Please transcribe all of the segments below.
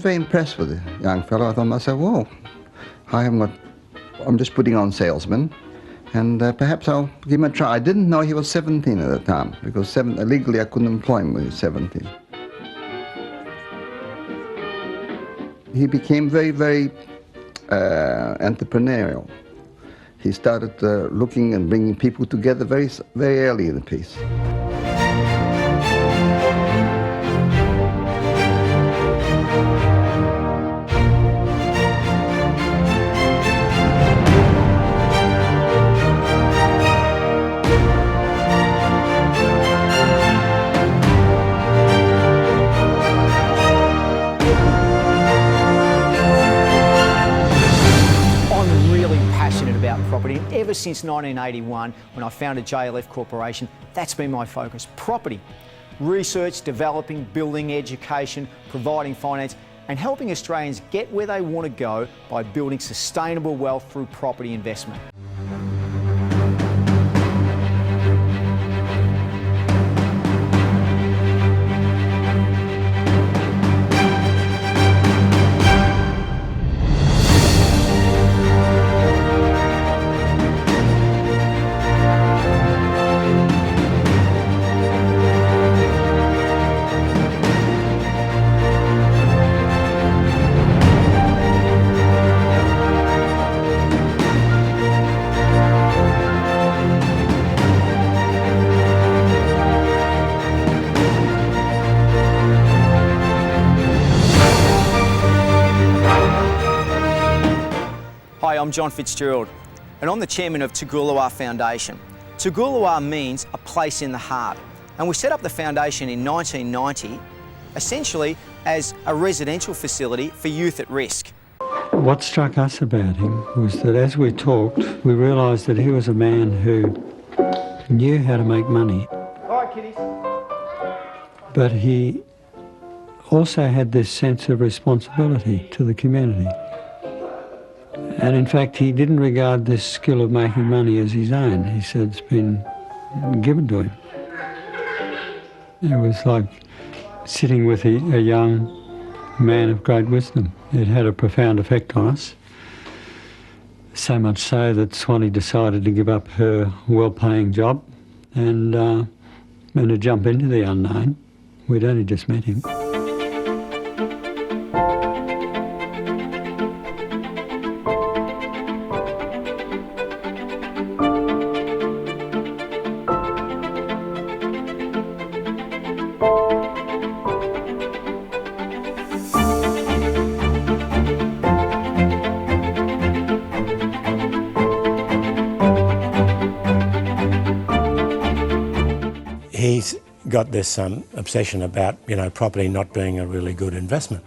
was very impressed with the young fellow. I thought to myself, whoa, I'm just putting on salesman, and perhaps I'll give him a try. I didn't know he was 17 at the time, because legally I couldn't employ him when he was 17. He became very, very entrepreneurial. He started looking and bringing people together very, very early in the piece. Property. And ever since 1981, when I founded JLF Corporation, that's been my focus. Property. Research, developing, building, education, providing finance, and helping Australians get where they want to go by building sustainable wealth through property investment. Hi, I'm John Fitzgerald, and I'm the chairman of Tugulawa Foundation. Tugulawa means a place in the heart, and we set up the foundation in 1990, essentially as a residential facility for youth at risk. What struck us about him was that as we talked, we realised that he was a man who knew how to make money. All right, kiddies. But he also had this sense of responsibility to the community. And in fact, he didn't regard this skill of making money as his own. He said it's been given to him. It was like sitting with a young man of great wisdom. It had a profound effect on us. So much so that Swanee decided to give up her well-paying job and to jump into the unknown. We'd only just met him. He's got this obsession about, property not being a really good investment.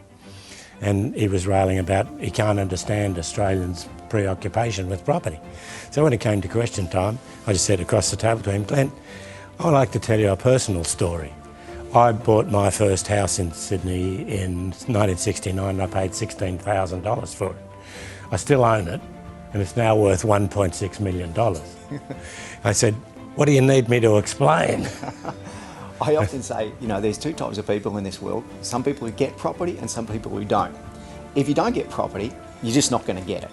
And he was railing about he can't understand Australians' preoccupation with property. So when it came to question time, I just said across the table to him, Glenn, I'd like to tell you a personal story. I bought my first house in Sydney in 1969 and I paid $16,000 for it. I still own it and it's now worth $1.6 million. I said, what do you need me to explain? I often say, there's two types of people in this world. Some people who get property and some people who don't. If you don't get property, you're just not going to get it.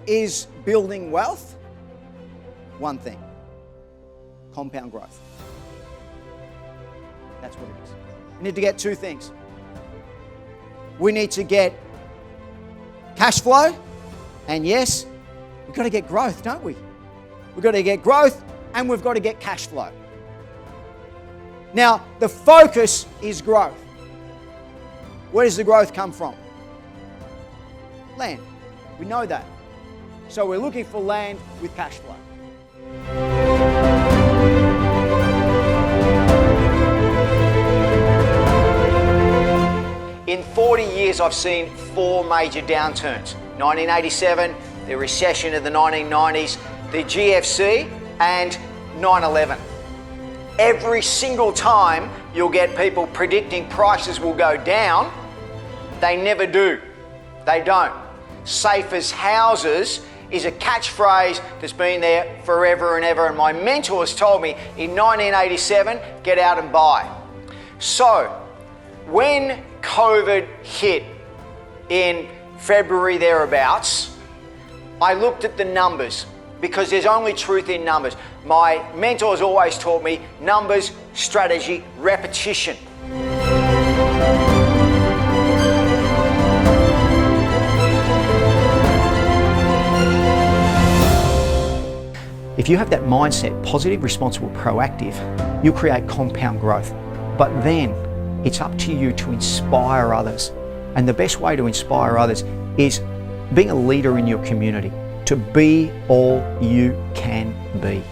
is building wealth? One thing: compound growth. That's what it is. We need to get two things. We need to get cash flow, and yes, we've got to get growth, don't we? We've got to get growth and we've got to get cash flow. Now, the focus is growth. Where does the growth come from? Land. We know that. So we're looking for land with cash flow. In 40 years, I've seen 4 major downturns. 1987, the recession of the 1990s, the GFC, and 9/11. Every single time you'll get people predicting prices will go down. They never do. They don't. Safe as houses is a catchphrase that's been there forever and ever, and my mentors told me in 1987, get out and buy. So, when COVID hit in February thereabouts, I looked at the numbers because there's only truth in numbers. My mentors always taught me numbers, strategy, repetition. If you have that mindset, positive, responsible, proactive, you'll create compound growth. But then it's up to you to inspire others. And the best way to inspire others is being a leader in your community, to be all you can be.